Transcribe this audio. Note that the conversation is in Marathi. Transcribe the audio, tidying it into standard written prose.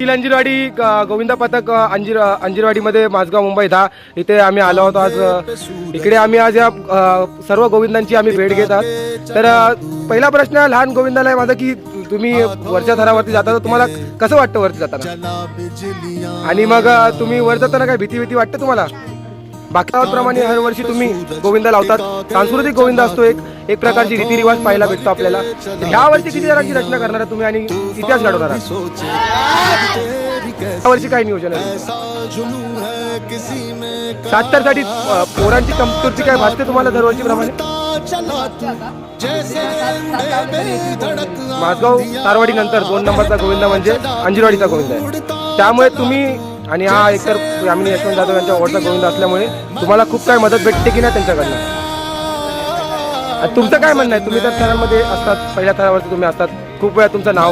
अंजिरवाडी गोविंदा पथक अंजिरवाडीमध्ये माझगाव मुंबई 10 इथे आम्ही आलो होतो आज। इकडे आम्ही आज या सर्व गोविंदांची आम्ही भेट घेत आहोत। तर पहिला प्रश्न लहान गोविंदाला आहे माझा की तुम्ही वरच्या थरावरती जाता तर तुम्हाला कसं वाटतं वरती जाताना? आणि मग तुम्ही वर जाताना काय भीती वाटते तुम्हाला? बाकीप्रमाणे हर वर्षी तुम्ही गोविंदा लावतात, सांस्कृतिक गोविंदा असतो, एक प्रकारची रीतिरिवाज पाहायला भेटतो आपल्याला। ह्या वर्षी किती जणांची रचना करणार तुम्ही आणि इतिहास घडवणार? या वर्षी काय नियोजन आहे? 70 साठी पोरांची कमतरती काय भासते तुम्हाला दरवर्षी प्रमाणे? माझगाव तारवाडी नंतर 2 नंबरचा गोविंदा म्हणजे अंजिरवाडीचा गोविंदा आहे। त्यामुळे तुम्ही आणि हा एकतर यामिनी यशवंत जाधव यांच्या आवडता गोविंदा असल्यामुळे तुम्हाला खूप काय मदत भेटते की नाही त्यांच्याकडनं? तुमचं काय म्हणणं आहे? तुम्ही त्या थरांमध्ये असतात, पहिल्या थरावरती तुम्ही असतात, खूप वेळा तुमचं नाव